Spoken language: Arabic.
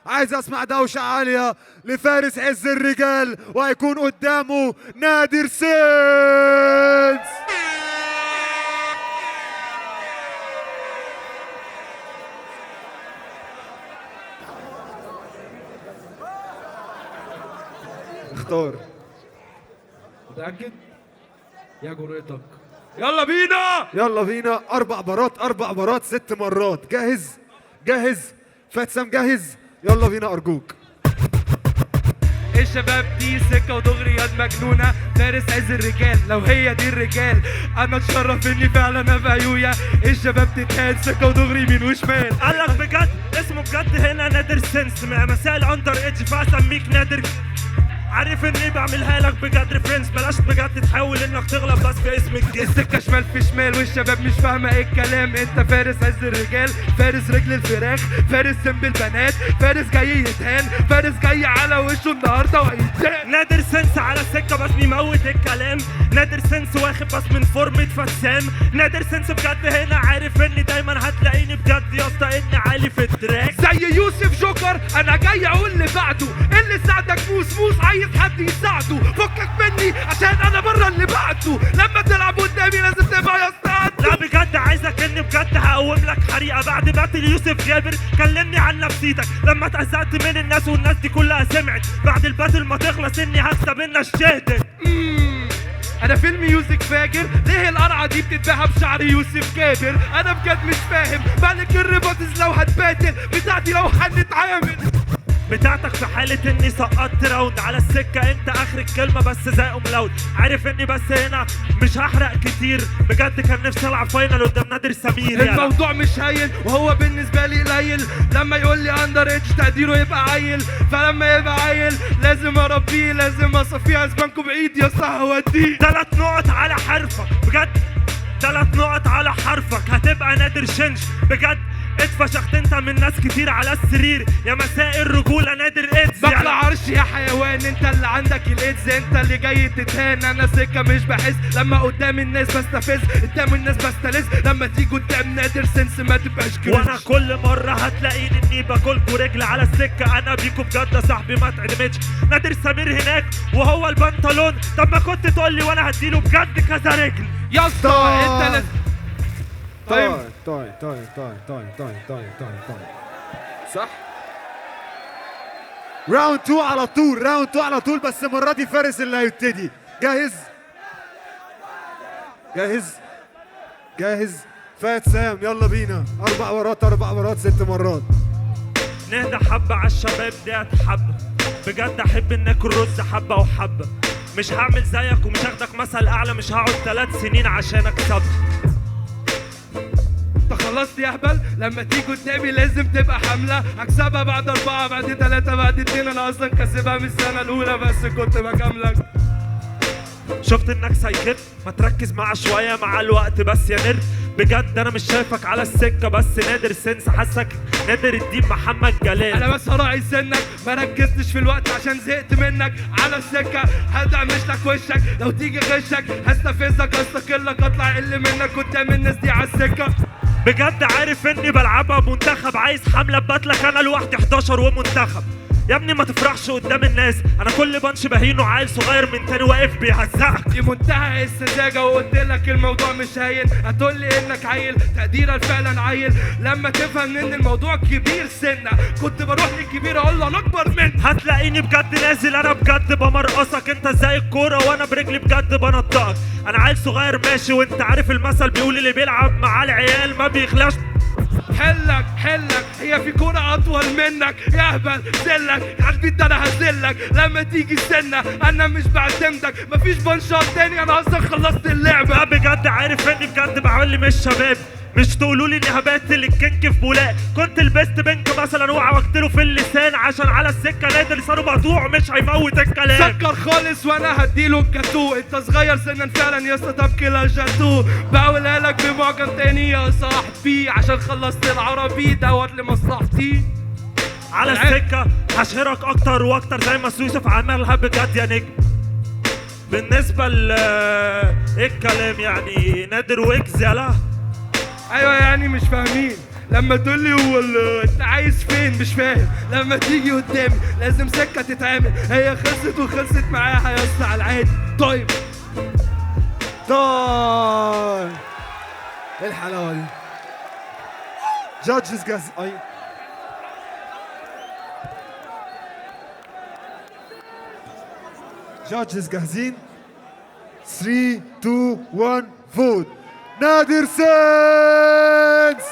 عايز اسمع دوشة عالية لفارس عز الرجال، وهيكون قدامه نادر سينس. اختار. متأكد؟ يا جرأتك. يلا بينا. يلا بينا. 4 بارات 4 بارات 6 مرات. جاهز؟ جاهز؟ فاتسام جاهز؟ يلا بينا أرجوك. الشباب دي سكة ودغري يد مجنونة، فارس عز الرجال لو هي دي الرجال. أنا اتشرف إني فعلا أبقى يويا. الشباب تتهان سكة ودغري يمين وشمال. قالك بجد اسمه بجد هنا نادر سينس، مع مساء الاندر ايدج فاسميك نادر. عارف اني بعملها لك بجد ريفرنس، بلاش بجد تحاول انك تغلط بس في اسمك دي. السكة شمال في شمال والشباب مش فاهمة ايه الكلام. انت فارس عز الرجال، فارس رجل الفراخ، فارس سم البنات، فارس جاي يتهان، فارس جاي على وشه النهارده وهيتهان. نادر سينس على السكة بس بيموت الكلام، نادر سينس واخد بس من فورمة فسام. نادر سينس بجد هنا عارف اني دايما هتلاقيني بجد يا اسطى اني عالي في التراك. زي يوسف جوكر انا جاي اقول اللي بعده، اللي ساعدك موس موس عايز حد يساعده. فكك مني عشان انا بره اللي بعده، لما تلعب قدامي لازم تبقى يا اسطى. لا بجد عايزك اني بجد هقوم لك حريقه بعد ما يوسف جابر. كلمني عن نفسيتك لما اتأذيت من الناس والناس دي كلها سمعت. بعد الباتل ما تخلص اني هكسب الناس شهدت. انا فيلم يوسف فاجر، ليه القرعه دي بتتباهى بشعر يوسف جابر؟ انا بجد مش فاهم مالك الريبوتز لو هتباتل بتاعتي لو هنتعامل. بتاعتك في حالة اني سقطت راوند على السكة، انت اخر الكلمة بس زي ملاود. عارف اني بس هنا مش هحرق كتير، بجد كان نفسي العب فاينل قدام نادر سمير. الموضوع مش هين وهو بالنسبة لي قليل، لما يقول لي اندر ايدج تقديره يبقى عيل، فلما يبقى عيل لازم اربيه، لازم اصفيه اسبانكو بعيد يا اسطى هوديه. 3 نقط على حرفك بجد، 3 نقط على حرفك هتبقى نادر شنش بجد. اتفشخت انت من ناس كتير على السرير، يا مساء الرجولة نادر ايدز. بطلع عرش يا حيوان، انت اللي عندك الايدز، انت اللي جاي تتهان. انا سكة مش بحس، لما قدام الناس بستفز، قدام الناس بستلذ، لما تيجي قدام نادر سنس ما تبقاش كرنج. وانا كل مرة هتلاقيني اني باكلكوا رجل على السكة. انا بيكوا بجد يا صاحبي ما تعدمتش. نادر سمير هناك وهو البنطلون، طب ما كنت تقول لي وانا هديله بجد كذا رجل يا اسطى. انت لازم طيب طيب طيب طيب طيب طيب طيب طيب. صح. راوند 2 على طول، راوند 2 على طول، بس المرة دي فارس اللي هيبتدي. جاهز؟ جاهز؟ جاهز؟ فات سام يلا بينا. 4 بارات 4 بارات 6 مرات. نهدى حبة على الشباب ديت حبة، بجد احب ان اكل رز حبة وحبة. مش هعمل زيك ومش هاخدك مثل اعلى، مش هقعد 3 سنين عشان اكسبك. انت خلصت يا هبل، لما تيجي قدامي لازم تبقى حملة. هكسبها بعد 4 بعد 3 بعد 2، انا اصلا كسبها من السنة الاولى بس كنت بجاملك. شفت انك سايكت، ما تركز معاه شوية مع الوقت بس يا نرد. بجد انا مش شايفك على السكة بس نادر سنس، حاسك نادر الدين محمد جلال. انا بس هراعي سنك، ما ركزتش في الوقت عشان زهقت منك. على السكة هدعمش لك وشك، لو تيجي غشك هستفزك هستقلك، اطلع اقل منك قدام الناس دي على السكة. بجد عارف اني بلعبها منتخب، عايز حملة بباتلك انا لوحدي 11 ومنتخب. يا ابني ما تفرحش قدام الناس، انا كل بنش بهينه عيل صغير من تاني واقف بيهزقك. دي منتهى السذاجة وقلت لك الموضوع مش هين، هتقول لي انك عيل تقديرك فعلا عيل. لما تفهم ان الموضوع كبير سنة كنت بروح للكبير اقول له انا اكبر منك. هتلاقيني بجد نازل انا بجد بمرقصك، انت زي الكورة وانا برجلي بجد بنطقك. انا عيل صغير ماشي وانت عارف المثل بيقول اللي بيلعب مع العيال ما بيخلاش. حلك حلك، هي في كورة أطول منك يا هبل. زلك قلبي ده أنا هزلك لما تيجي السنة، أنا مش بعتمدك، مفيش بنشاط تاني، أنا أصلا خلصت اللعبة. بجد عارف إني بجد بعمل مش شباب، مش تقولوا لي اني هباتل الكينج في بولاق. كنت البيست بنك مثلا وقتله في اللسان، عشان على السكه نادر لسانه مقطوع مش هيموت الكلام. سكر خالص وانا هديله الجاتو، انت صغير سنا فعلا يا اسطى، طب كده جاتو. بقولها لك بمعجم تاني يا صاحبي، عشان خلصت العربي دوت لمصلحتي. على السكه هشهرك اكتر واكتر زي ما يوسف عملها بجد يا نجم. بالنسبه ايه الكلام يعني نادر ويجز يلا. ايوه يعني مش فاهمين. لما تقولي هو انت عايز فين مش فاهم. لما تيجي قدامي لازم سكة تتعمل. هي خلصت وخلصت معايا يا اسطى على العادي. طيب ايه الحلاوه دي؟ جادجز جاهز. اي جادجز جاهزين؟ 3 2 1 فوت. نادر سينس.